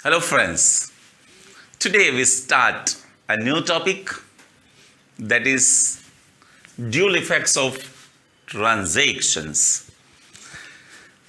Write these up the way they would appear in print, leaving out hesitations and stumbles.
Hello, friends. Today we start a new topic that is dual effects of transactions.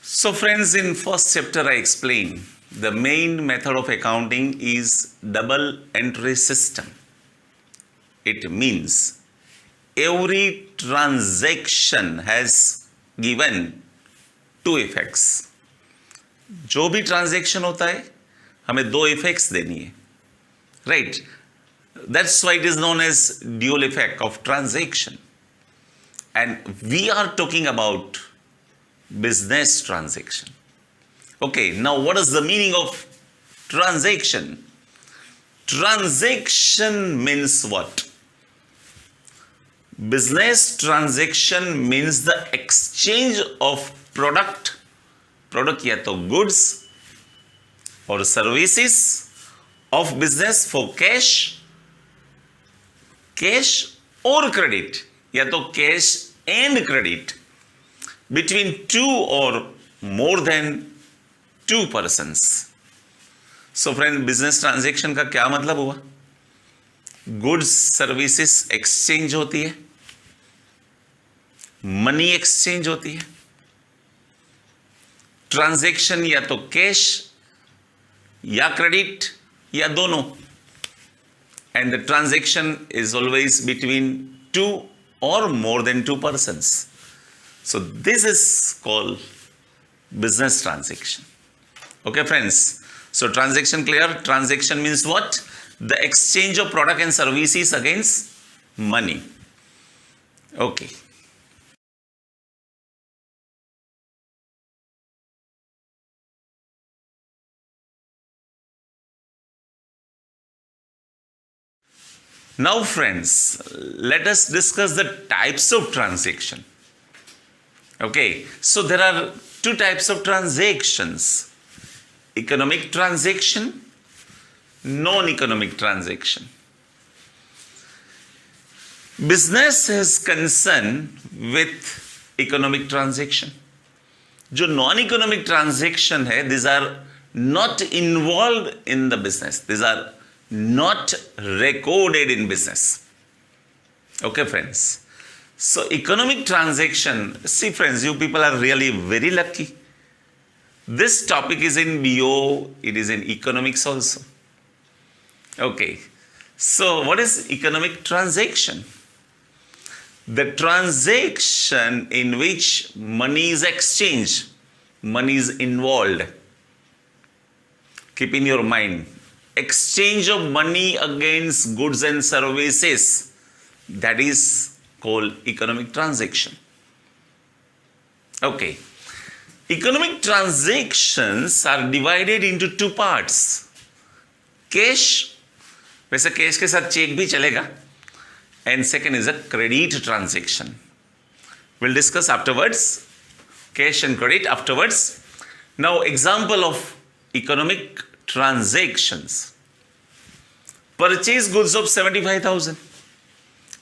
So, friends, in first chapter I explained the main method of accounting is double entry system. It means every transaction has given two effects. जो भी transaction होता है हमें दो effects देनी है, right? That's why it is known as dual effect of transaction. And we are talking about business transaction. Okay, now what is the meaning of transaction? Transaction means what? Business transaction means the exchange of product या तो goods or services of business for cash or credit या तो cash and credit between two or more than two persons. So friend, business transaction का क्या मतलब हुआ? Goods services exchange होती है, मनी एक्सचेंज होती है, ट्रांजैक्शन या तो कैश या क्रेडिट या दोनों, and the transaction is always between two और more than two persons. So this is called business transaction. Okay, friends. So transaction clear? Transaction means what? The exchange of product and services against money. Okay. Now, friends, let us discuss the types of transaction. Okay, so there are two types of transactions: economic transaction, non-economic transaction. Business has concern with economic transaction. जो non-economic transaction है, these are not involved in the business. These are not recorded in business. Okay, friends. So economic transaction, see friends, you people are really very lucky. This topic is in BO, it is in economics also. Okay, so what is economic transaction? The transaction in which money is exchanged, money is involved. Keep in your mind, exchange of money against goods and services, that is called economic transaction. Okay, economic transactions are divided into two parts. Cash, वैसे cash के साथ check भी चलेगा, and second is a credit transaction. We'll discuss afterwards cash and credit afterwards. Now example of economic transactions: purchase goods of 75,000.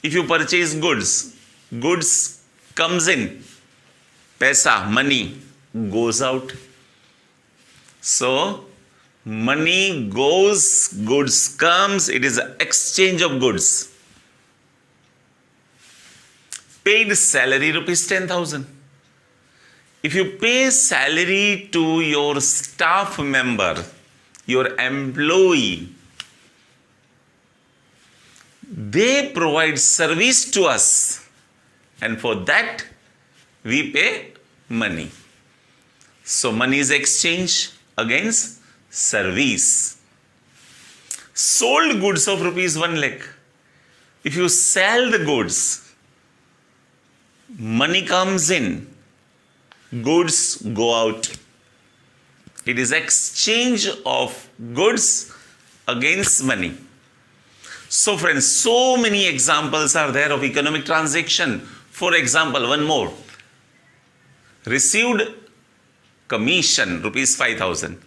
If you purchase goods comes in, पैसा, money goes out. So money goes, goods comes, it is an exchange of goods. Paid salary rupees 10,000. If you pay salary to your staff member, your employee, they provide service to us, and for that we pay money. So money is exchanged against service. Sold goods of rupees 1 lakh. If you sell the goods, money comes in, goods go out. It is exchange of goods against money. So friends, so many examples are there of economic transaction. For example, one more: received commission rupees 5,000.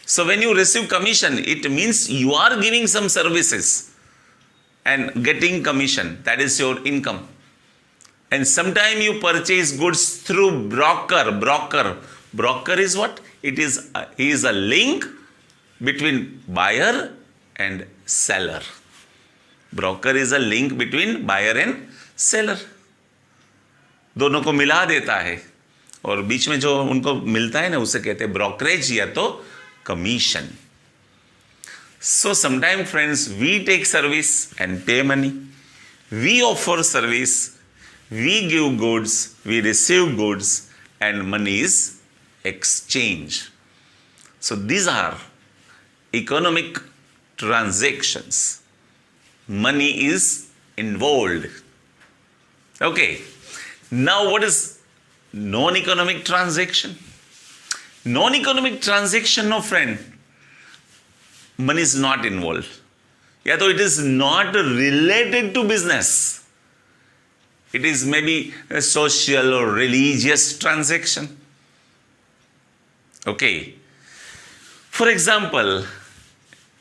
So when you receive commission, it means you are giving some services and getting commission. That is your income. And sometime you purchase goods through broker. Broker is what? He is a link between buyer and seller. Broker is a link between buyer and seller. दोनों को मिला देता है और बीच में जो उनको मिलता है ना उसे कहते हैं ब्रोकरेज या तो commission. So sometimes friends, we take service and pay money. We offer service, we give goods, we receive goods, and money is exchange. So these are economic transactions. Money is involved. Okay. Now what is non-economic transaction? Non-economic transaction, no friend, money is not involved. Yeah, though it is not related to business. It is maybe a social or religious transaction. Okay. For example,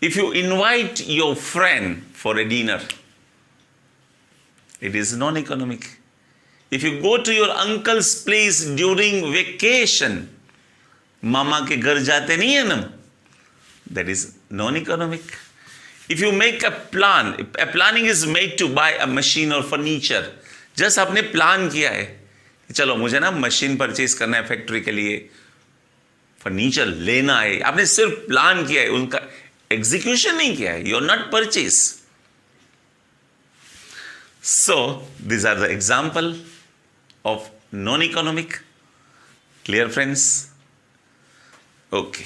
if you invite your friend for a dinner, it is non-economic. If you go to your uncle's place during vacation, मामा के घर जाते नहीं है ना, that is non-economic. If you make a planning is made to buy a machine or furniture. Just आपने plan किया है कि चलो मुझे ना मशीन परचेज करना है फैक्ट्री के लिए, फर्नीचर लेना है, आपने सिर्फ प्लान किया है, उनका एग्जीक्यूशन नहीं किया है. You're not purchase. So these are the example of non-economic. Clear, friends? Okay.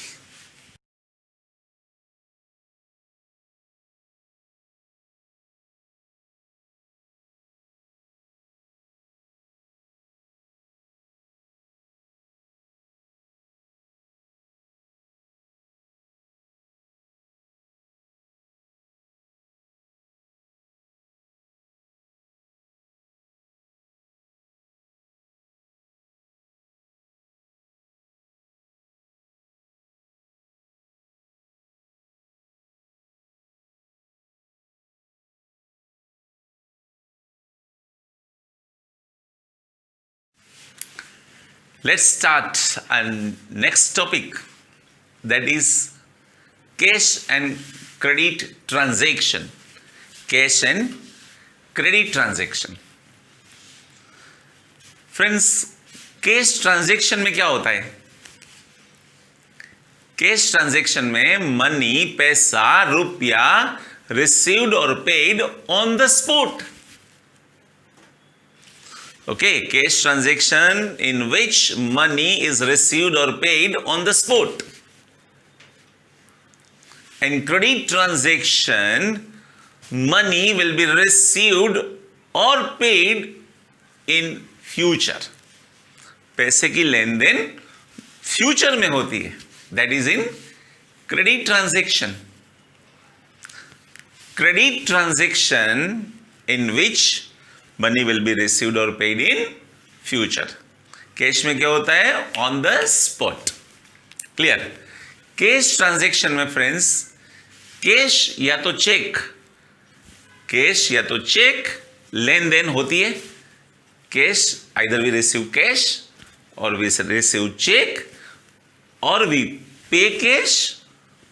Let's start on next topic, that is cash and credit transaction. Cash and credit transaction. Friends, cash transaction में क्या होता है? Cash transaction में money, पैसा, रुपया received or paid on the spot. Okay, cash transaction in which money is received or paid on the spot. And credit transaction, money will be received or paid in future. पैसे की लेन then future में होती है. That is in credit transaction. Credit transaction in which money will be received or paid in future. Cash में क्या होता है? On the spot. Clear? Cash transaction में फ्रेंड्स, कैश या तो चेक लेन देन होती है. Cash, either we receive cash or we receive check or we pay cash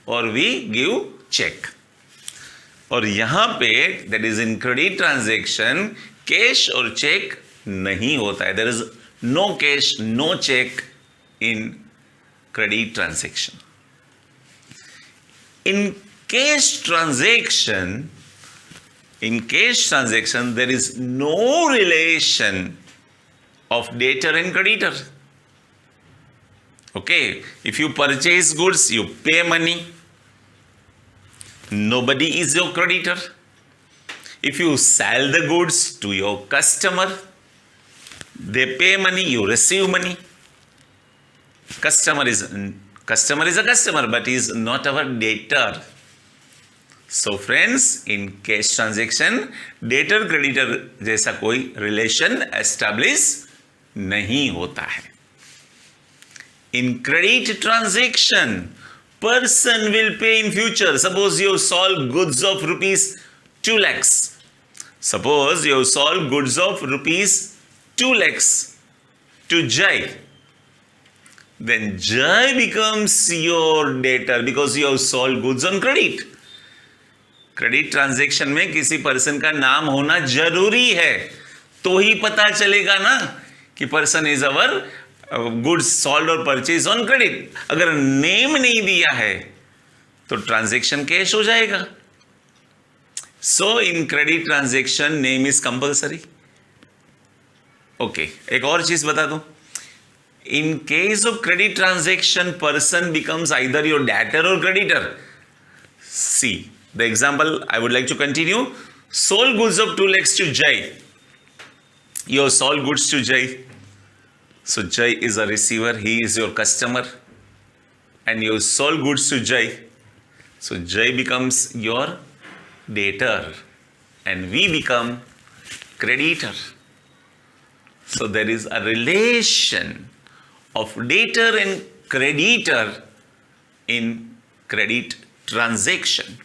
or we give check. और यहां पे that is in credit transaction, cash और cheque नहीं होता है. There is no cash, no cheque in credit transaction. In cash transaction there is no relation of debtor and creditor. Okay, if you purchase goods you pay money, nobody is your creditor. If you sell the goods to your customer, they pay money, you receive money. Customer is a customer, but he is not our debtor. So friends, in cash transaction, debtor creditor जैसा कोई relation establish नहीं होता है. In credit transaction, person will pay in future. Suppose you sold goods of rupees 2 lakhs. Suppose you sold goods of rupees 2 lakhs to Jai. then Jai becomes your debtor because you have sold goods on credit. Credit transaction में किसी person का नाम होना जरूरी है, तो ही पता चलेगा ना कि person is our goods sold और परचेज ऑन क्रेडिट. अगर नेम नहीं दिया है तो ट्रांजैक्शन कैश हो जाएगा. So in credit transaction name is compulsory. Okay, एक और चीज बता दूं. In case of credit transaction, person becomes either your debtor or creditor. See, the example I would like to continue. Sold goods of 2 lakhs to Jai. You have sold goods to Jai. So Jai is a receiver, he is your customer. And you have sold goods to Jai. So Jai becomes your debtor. And we become creditor. So there is a relation of debtor and creditor in credit transaction.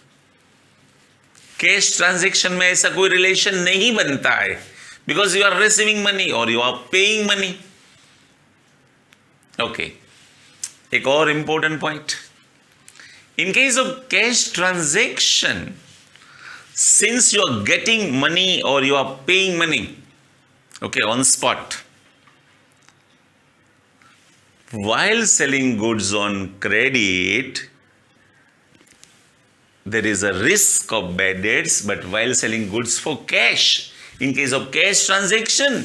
Cash transaction में ऐसा कोई relation नहीं बनता है, because you are receiving money और you are paying money. Okay, एक और important point. In case of cash transaction, since you are getting money और you are paying money, okay, on spot, while selling goods on credit, there is a risk of bad debts, but while selling goods for cash, in case of cash transaction,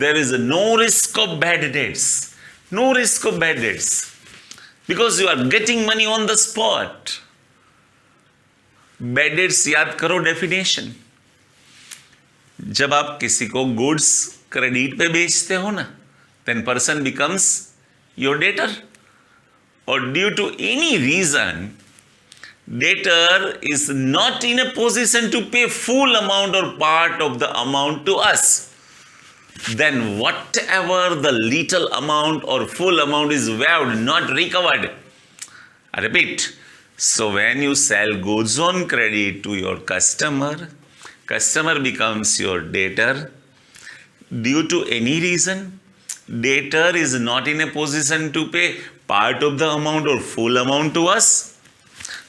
there is no risk of bad debts. No risk of bad debts. Because you are getting money on the spot. Bad debts याद करो definition. जब आप किसी को goods credit पे बेचते हो ना, then person becomes your debtor. और due to any reason debtor is not in a position to pay full amount और part of the amount to us, then whatever the little amount और full amount is waived, not recovered. I repeat, so when you sell goods on credit to your customer, customer becomes your debtor. Due to any reason, debtor is not in a position to pay part of the amount or full amount to us.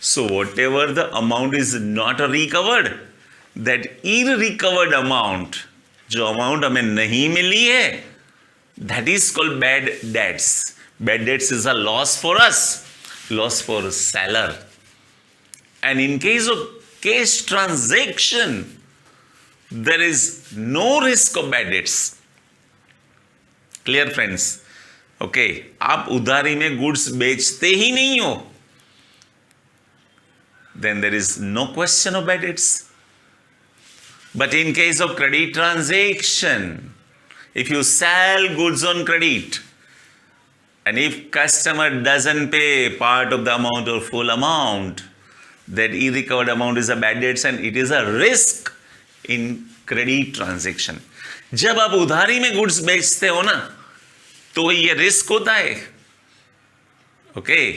So whatever the amount is not recovered, that irrecovered amount, जो amount हमें नहीं मिली है, that is called bad debts. Bad debts is a loss for us, loss for seller. And in case of cash transaction, there is no risk of bad debts. Clear friends? Okay, आप उधारी में goods बेचते ही नहीं हो, then there is no question of bad debts. But in case of credit transaction, if you sell goods on credit and if customer doesn't pay part of the amount or full amount, that irrecovered amount is a bad debts and it is a risk in credit transaction. जब आप उधारी में goods बेचते हो ना, तो ये risk होता है. Okay,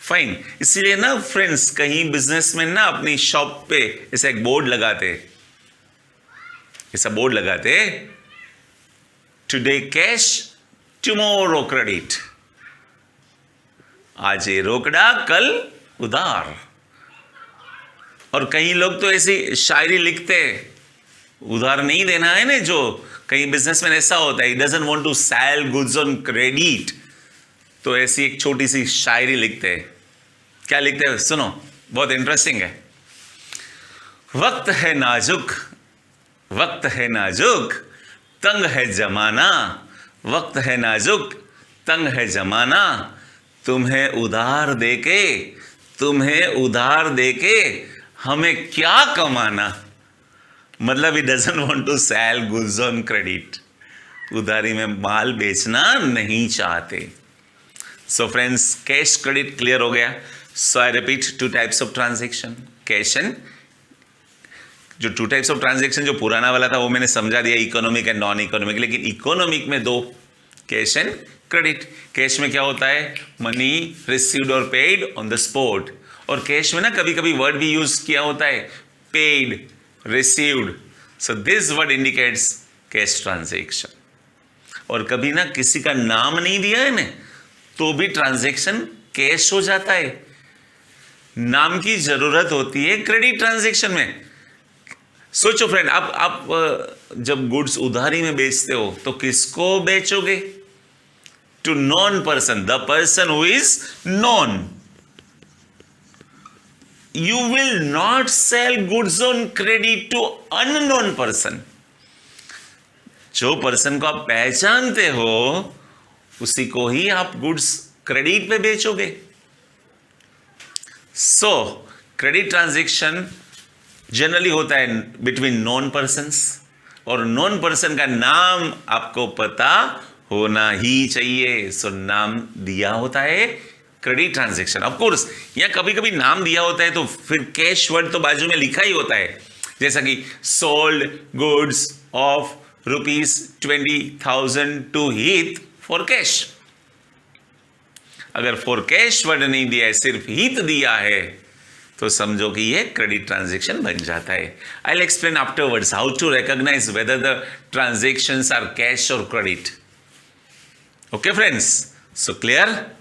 fine. इसलिए ना फ्रेंड्स, कहीं बिजनेसमैन ना अपनी शॉप पे ऐसा एक बोर्ड लगाते, ऐसा बोर्ड लगाते, टुडे कैश टुमारो क्रेडिट. आज ये रोकड़ा, कल उधार. और कई लोग तो ऐसी शायरी लिखते, उधार नहीं देना है ना. जो कई बिजनेसमैन ऐसा होता है, he doesn't want to sell goods on credit, तो ऐसी एक छोटी सी शायरी लिखते हैं. क्या लिखते हैं सुनो, बहुत इंटरेस्टिंग है. वक्त है नाजुक, वक्त है नाजुक, तंग है जमाना. वक्त है नाजुक, तंग है जमाना. तुम्हें उधार देके, तुम्हें उधार देके हमें क्या कमाना. मतलब ही doesn't want to sell goods on credit. उधारी में माल बेचना नहीं चाहते. सो फ्रेंड्स, कैश क्रेडिट क्लियर हो गया. So I repeat, 2 types of transaction, cash and, जो 2 टाइप्स ऑफ ट्रांजैक्शन जो पुराना वाला था वो मैंने समझा दिया, इकोनॉमिक एंड नॉन इकोनॉमिक. लेकिन इकोनॉमिक में 2, कैश एंड क्रेडिट. कैश में क्या होता है, मनी रिसीव्ड और पेड ऑन द स्पॉट. और कैश में ना कभी कभी वर्ड भी यूज किया होता है, paid, received. So this word indicates cash transaction. और कभी ना किसी का नाम नहीं दिया है ना, तो भी ट्रांजैक्शन कैश हो जाता है। नाम की जरूरत होती है क्रेडिट ट्रांजैक्शन में। सोचो फ्रेंड, आप जब गुड्स उधारी में बेचते हो तो किसको बेचोगे? To known person, the person who is known. You will not sell goods on credit to unknown person. जो पर्सन को आप पहचानते हो उसी को ही आप गुड्स क्रेडिट पे बेचोगे। सो क्रेडिट ट्रांजैक्शन जनरली होता है बिटवीन नॉन पर्सन्स, और नॉन पर्सन का नाम आपको पता होना ही चाहिए। सो नाम दिया होता है क्रेडिट ट्रांजैक्शन। ऑफ कोर्स यहाँ कभी कभी नाम दिया होता है तो फिर कैश वर्ड तो बाजू में लिखा ही होता है, जैसा कि sold goods of ₹20,000 to Heath for cash. अगर फॉर कैश वर्ड नहीं दिया है, सिर्फ हीथ दिया है, तो समझो कि ये क्रेडिट ट्रांजैक्शन बन जाता है। I will explain afterwards how to recognize whether the transactions are cash और credit. Okay friends, so clear?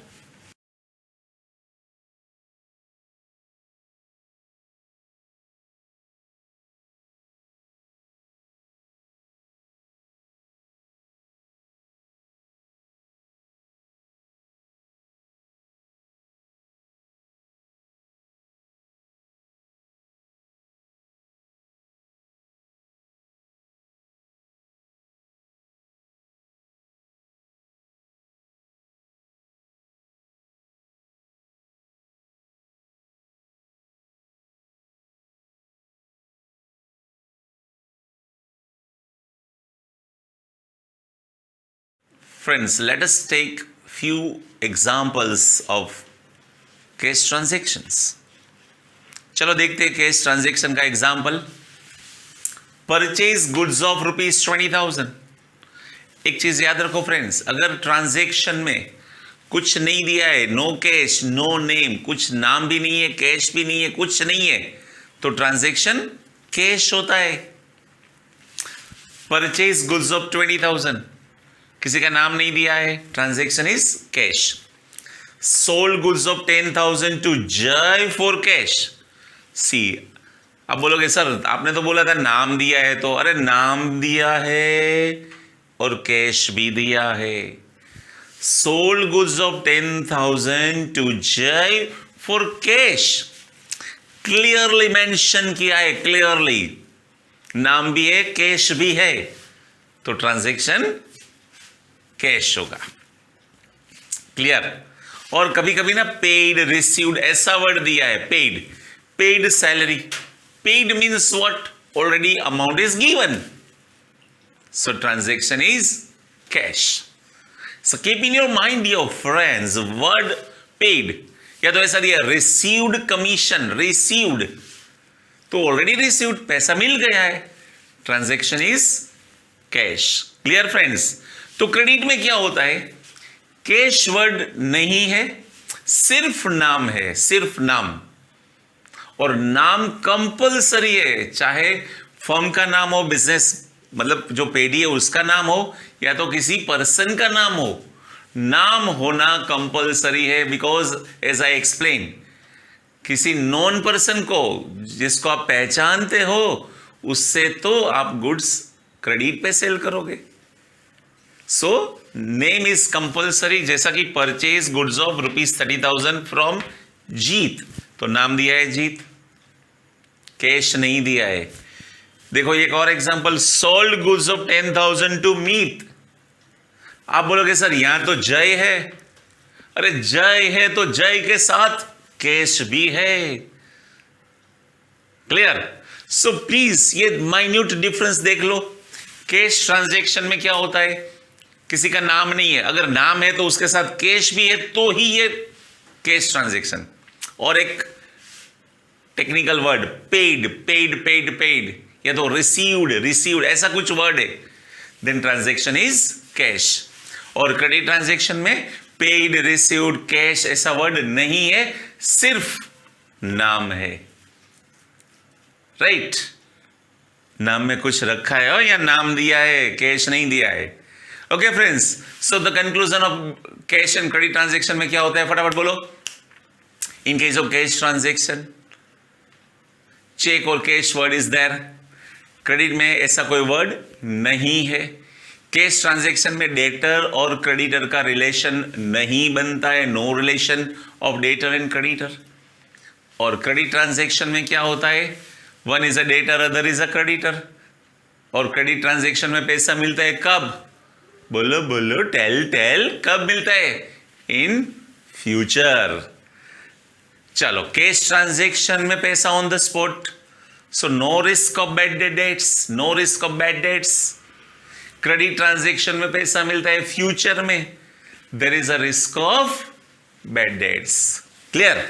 Friends, let us take few examples of cash transactions. चलो देखते हैं कैश ट्रांजैक्शन का एग्जाम्पल। Purchase goods of ₹20,000। एक चीज याद रखो friends, अगर ट्रांजैक्शन में कुछ नहीं दिया है, नो कैश नो नेम, कुछ नाम भी नहीं है, कैश भी नहीं है, कुछ नहीं है, तो ट्रांजैक्शन कैश होता है। परचेज गुड्स ऑफ 20,000, किसी का नाम नहीं दिया है, transaction is cash. Sold goods of 10,000 to Jai for cash. See, अब बोलोगे सर आपने तो बोला था नाम दिया है, तो अरे नाम दिया है और कैश भी दिया है। Sold goods of 10,000 to Jai for cash, clearly mention किया है, क्लियरली नाम भी है कैश भी है, तो ट्रांजैक्शन कैश होगा। क्लियर? और कभी कभी ना पेड रिसीव्ड ऐसा वर्ड दिया है, paid, paid salary. Paid means what? Already amount is given, so transaction is cash. So keep in your mind your friends, word paid या तो ऐसा दिया रिसीव्ड कमीशन, रिसीव्ड तो ऑलरेडी रिसीव्ड, पैसा मिल गया है, transaction is cash. Clear friends? तो credit में क्या होता है, कैश वर्ड नहीं है, सिर्फ नाम है, सिर्फ नाम, और नाम कंपलसरी है, चाहे फर्म का नाम हो, बिजनेस मतलब जो पेडी है उसका नाम हो, या तो किसी पर्सन का नाम हो, नाम होना कंपलसरी है। बिकॉज एज आई एक्सप्लेन, किसी नॉन पर्सन को जिसको आप पहचानते हो उससे तो आप गुड्स क्रेडिट पे सेल करोगे। सो नेम इज कंपलसरी, जैसा कि परचेज गुड्स ऑफ ₹30,000 फ्रॉम जीत, तो नाम दिया है जीत, कैश नहीं दिया है। देखो एक और example, sold goods of 10,000 to Meet. आप बोलोगे सर यहां तो जय है, अरे जय है तो जय के साथ कैश भी है। क्लियर? सो प्लीज ये माइन्यूट डिफरेंस देख लो। कैश ट्रांजैक्शन में क्या होता है, किसी का नाम नहीं है, अगर नाम है तो उसके साथ कैश भी है, तो ही ये कैश ट्रांजैक्शन। और एक technical word paid, paid paid paid, या तो रिसीव्ड, रिसीव्ड ऐसा कुछ वर्ड है, देन ट्रांजैक्शन इज कैश। और क्रेडिट ट्रांजैक्शन में पेड, रिसीव्ड, कैश ऐसा वर्ड नहीं है, सिर्फ नाम है। राइट? नाम में कुछ रखा है या नाम दिया है, कैश नहीं दिया है। Okay friends, so the conclusion of cash and credit transaction में क्या होता है, फटाफट बोलो. In case of cash transaction, check और cash word is there. Credit में ऐसा कोई वर्ड नहीं है. कैश ट्रांजेक्शन में डेटर और क्रेडिटर का रिलेशन नहीं बनता है, no relation of debtor and creditor. और क्रेडिट ट्रांजेक्शन में क्या होता है, one is a debtor, other is a creditor. और क्रेडिट ट्रांजेक्शन में पैसा मिलता है कब, बोलो बोलो, टेल, कब मिलता है, इन फ्यूचर. चलो, कैश ट्रांजेक्शन में पैसा on the spot, so no risk of bad debts, no risk of bad debts. Credit transaction में पैसा मिलता है फ्यूचर में, there is a risk of bad debts. Clear?